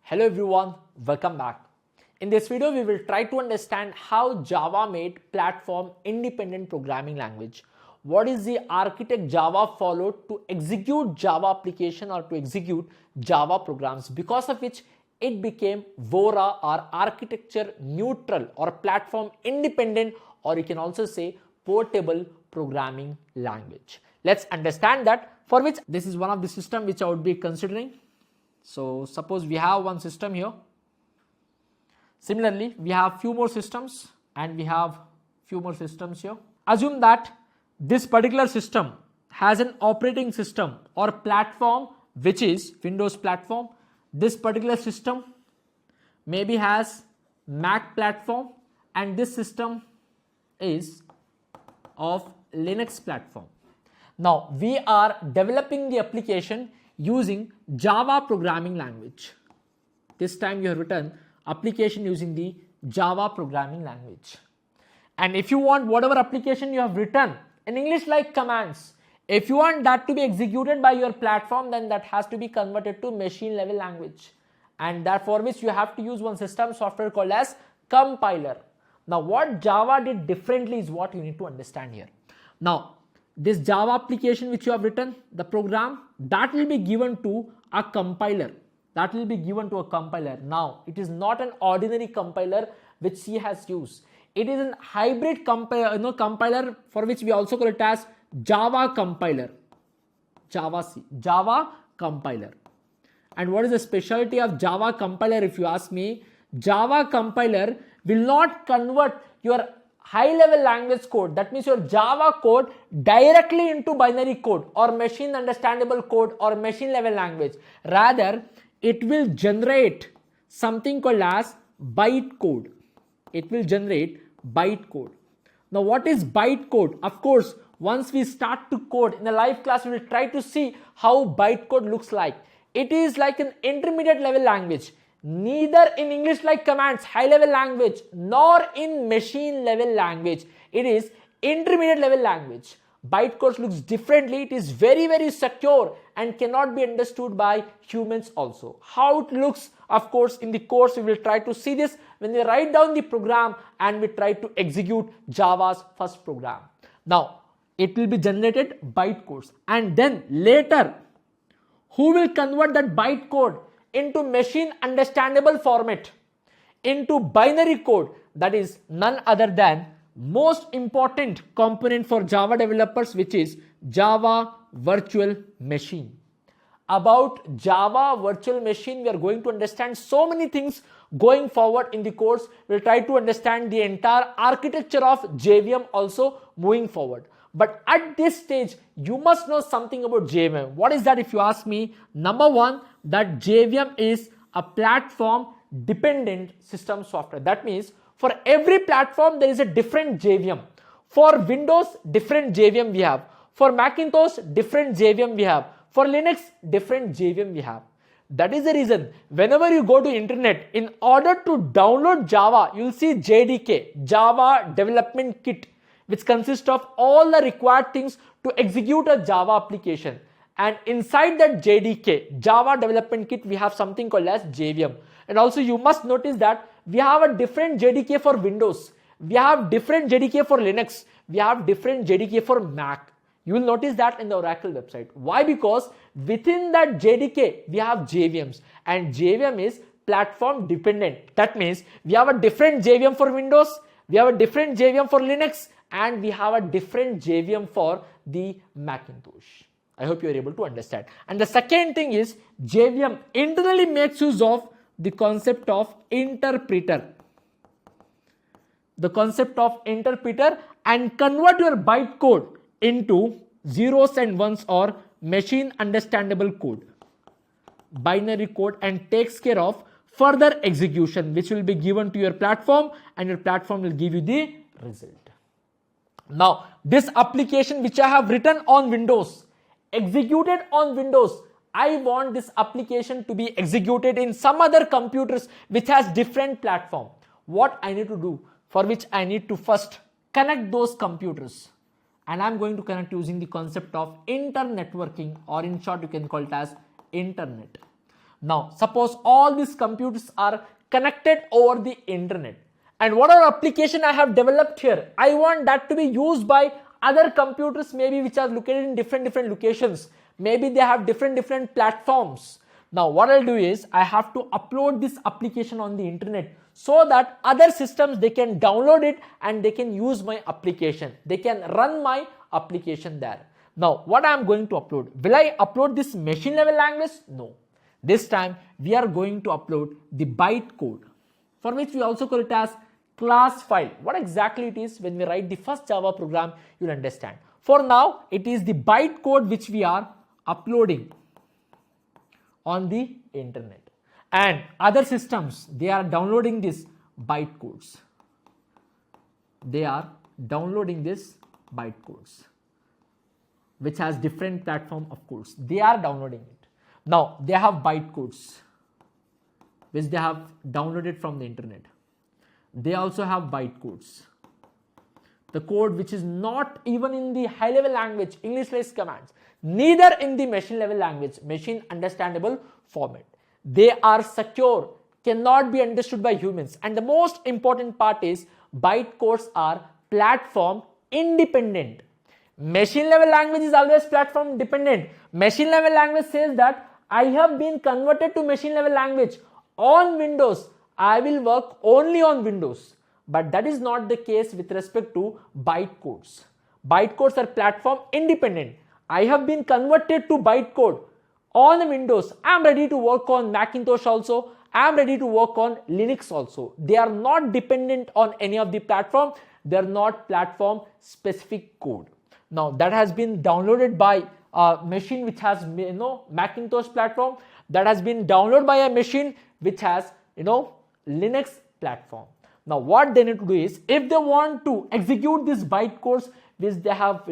Hello everyone, welcome back. In this video, we will try to understand how Java made platform independent programming language. What is the architect Java followed to execute Java application or to execute Java programs, because of which it became VORA or architecture neutral or platform independent, or you can also say portable programming language. Let's understand that, for which this is one of the system which I would be considering. So suppose we have one system here. Similarly, we have few more systems and we have few more systems here. Assume that this particular system has an operating system or platform which is Windows platform. This particular system maybe has Mac platform and this system is of Linux platform. Now we are developing the application using Java programming language. This time you have written application using the Java programming language. And if you want whatever application you have written in English like commands, if you want that to be executed by your platform, then that has to be converted to machine level language. And that for which you have to use one system software called as compiler. Now what Java did differently is what you need to understand here. Now this Java application which you have written, the program, that will be given to a compiler. That will be given to a compiler. Now, it is not an ordinary compiler which C has used. It is a hybrid compiler for which we also call it as Java compiler. Java C, Java compiler. And what is the specialty of Java compiler if you ask me? Java compiler will not convert your high level language code, that means your Java code, directly into binary code or machine understandable code or machine level language. Rather, it will generate something called as bytecode. It will generate bytecode. Now what is bytecode? Of course, once we start to code in the live class, we will try to see how bytecode looks like. It is like an intermediate level language. Neither in English like commands, high level language, nor in machine level language. It is intermediate level language. Bytecode looks differently. It is very secure and cannot be understood by humans also. How it looks, of course, in the course we will try to see this when we write down the program and we try to execute Java's first program. Now, it will be generated bytecodes, and then later, who will convert that bytecode into machine understandable format, into binary code? That is none other than most important component for Java developers, which is Java Virtual Machine. About Java Virtual Machine, we are going to understand so many things going forward in the course. We'll try to understand the entire architecture of JVM also moving forward. But at this stage, you must know something about JVM. What is that if you ask me? Number one, that JVM is a platform dependent system software. That means for every platform, there is a different JVM. For Windows, different JVM we have. For Macintosh, different JVM we have. For Linux, different JVM we have. That is the reason whenever you go to internet, in order to download Java, you'll see JDK, Java Development Kit, which consists of all the required things to execute a Java application. And inside that JDK, Java Development Kit, we have something called as JVM. And also you must notice that we have a different JDK for Windows. We have different JDK for Linux. We have different JDK for Mac. You will notice that in the Oracle website. Why? Because within that JDK, we have JVMs, and JVM is platform dependent. That means we have a different JVM for Windows, we have a different JVM for Linux, and we have a different JVM for the Macintosh. I hope you are able to understand. And the second thing is JVM internally makes use of the concept of interpreter. The concept of interpreter, and convert your bytecode into zeros and ones or machine understandable code, binary code, and takes care of further execution, which will be given to your platform, and your platform will give you the result. Now, this application which I have written on Windows, executed on Windows, I want this application to be executed in some other computers which has different platform. What I need to do? For which I need to first connect those computers. And I'm going to connect using the concept of internetworking, or in short, you can call it as internet. Now, suppose all these computers are connected over the internet, and whatever application I have developed here, I want that to be used by other computers, maybe which are located in different locations. Maybe they have different platforms. Now, what I'll do is I have to upload this application on the internet so that other systems, they can download it and they can use my application. They can run my application there. Now, what I am going to upload? Will I upload this machine level language? No. This time we are going to upload the bytecode, for which we also call it as class file. What exactly it is, when we write the first Java program, you'll understand. For now, it is the bytecode which we are uploading on the internet, and other systems, they are downloading these bytecodes. They are downloading this bytecodes, which has different platform of codes. They are downloading it. Now, they have bytecodes which they have downloaded from the internet. They also have bytecodes, the code which is not even in the high level language, English based commands, neither in the machine level language, machine understandable format. They are secure, cannot be understood by humans. And the most important part is bytecodes are platform independent. Machine level language is always platform dependent. Machine level language says that I have been converted to machine level language on Windows. I will work only on Windows. But that is not the case with respect to bytecodes. Bytecodes are platform independent. I have been converted to bytecode on Windows. I am ready to work on Macintosh also. I am ready to work on Linux also. They are not dependent on any of the platform. They are not platform specific code. Now, that has been downloaded by a machine which has Macintosh platform. That has been downloaded by a machine which has Linux platform. Now, what they need to do is, if they want to execute these bytecodes which they have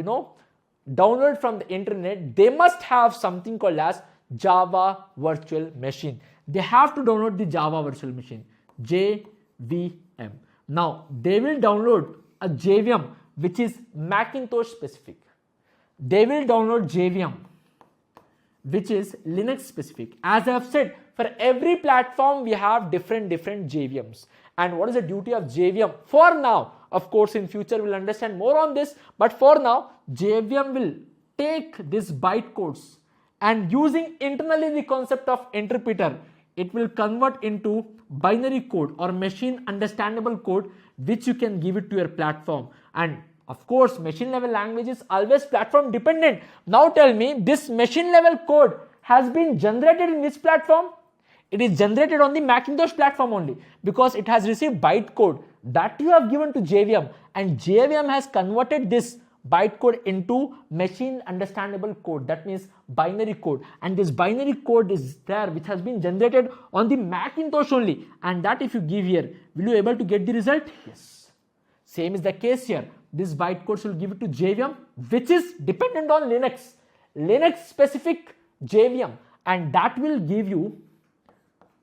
downloaded from the internet, they must have something called as Java Virtual Machine. They have to download the Java Virtual Machine, JVM. Now, they will download a JVM which is Macintosh specific. They will download JVM which is Linux specific. As I have said, for every platform we have different JVMs. And what is the duty of JVM? For now, of course, in future we'll understand more on this, but for now, JVM will take these bytecodes and using internally the concept of interpreter, it will convert into binary code or machine understandable code which you can give it to your platform. And of course, machine level language is always platform dependent. Now tell me, this machine level code has been generated in which platform? It is generated on the Macintosh platform only, because it has received bytecode that you have given to JVM, and JVM has converted this bytecode into machine understandable code, that means binary code. And this binary code is there which has been generated on the Macintosh only, and that if you give here, will you able to get the result? Yes. Same is the case here. This bytecodes will give it to JVM which is dependent on Linux specific JVM, and that will give you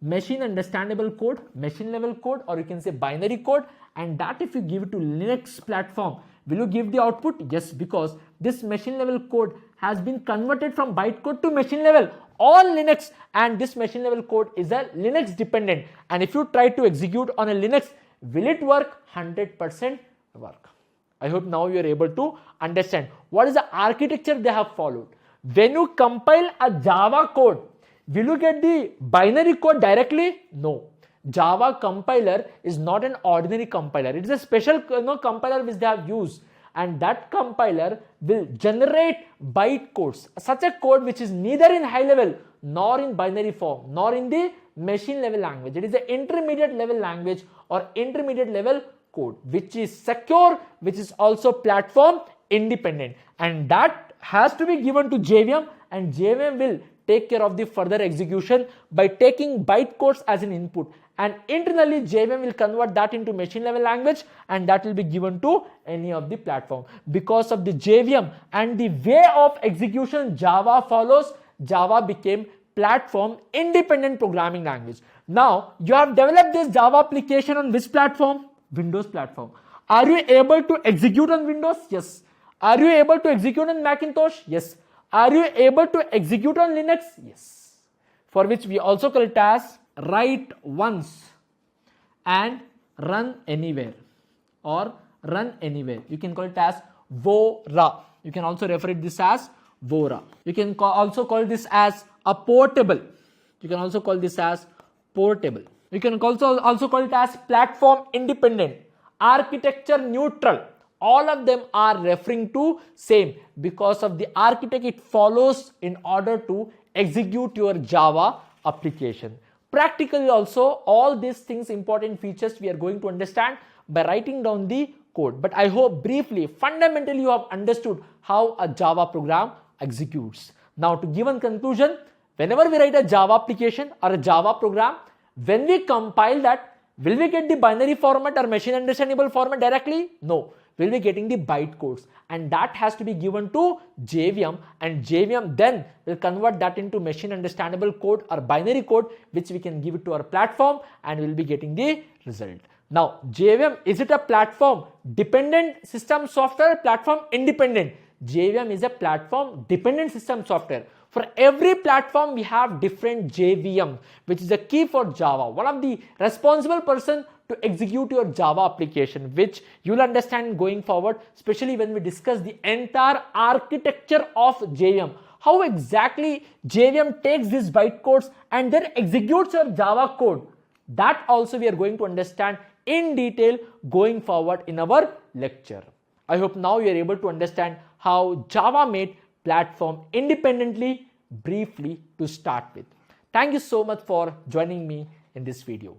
machine understandable code, machine level code, or you can say binary code. And that if you give it to Linux platform, will you give the output? Yes, because this machine level code has been converted from bytecode to machine level on Linux, and this machine level code is a Linux dependent. And if you try to execute on a Linux, will it work? 100% work. I hope now you are able to understand what is the architecture they have followed. When you compile a Java code, will you get the binary code directly? No. Java compiler is not an ordinary compiler. It is a special compiler which they have used, and that compiler will generate bytecodes, such a code which is neither in high level nor in binary form nor in the machine level language. It is an intermediate level language or intermediate level code which is secure, which is also platform independent, and that has to be given to JVM, and JVM will take care of the further execution by taking bytecodes as an input, and internally JVM will convert that into machine level language, and that will be given to any of the platform. Because of the JVM and the way of execution Java follows, Java became platform independent programming language. Now you have developed this Java application on which platform? Windows platform. Are you able to execute on Windows? Yes. Are you able to execute on Macintosh? Yes. Are you able to execute on Linux? Yes. for which we also call it as write once and run anywhere or run anywhere. You can call it as VORA. You can also refer it this as VORA. You can also call this as a portable. You can also call this as portable. You can also call it as platform independent, architecture neutral. All of them are referring to same because of the architect it follows in order to execute your Java application. Practically also, all these things, important features we are going to understand by writing down the code. But I hope briefly, fundamentally you have understood how a Java program executes. Now to give a conclusion, whenever we write a Java application or a Java program, when we compile that, will we get the binary format or machine understandable format directly? No. We'll be getting the byte codes, and that has to be given to JVM, and JVM then will convert that into machine understandable code or binary code, which we can give it to our platform and we'll be getting the result. Now JVM, is it a platform dependent system software, platform independent? JVM is a platform dependent system software. For every platform we have different JVM, which is a key for Java. One of the responsible person to execute your Java application, which you'll understand going forward, especially when we discuss the entire architecture of JVM. How exactly JVM takes these bytecodes and then executes your Java code. That also we are going to understand in detail going forward in our lecture. I hope now you are able to understand how Java made platform independently briefly to start with. Thank you so much for joining me in this video.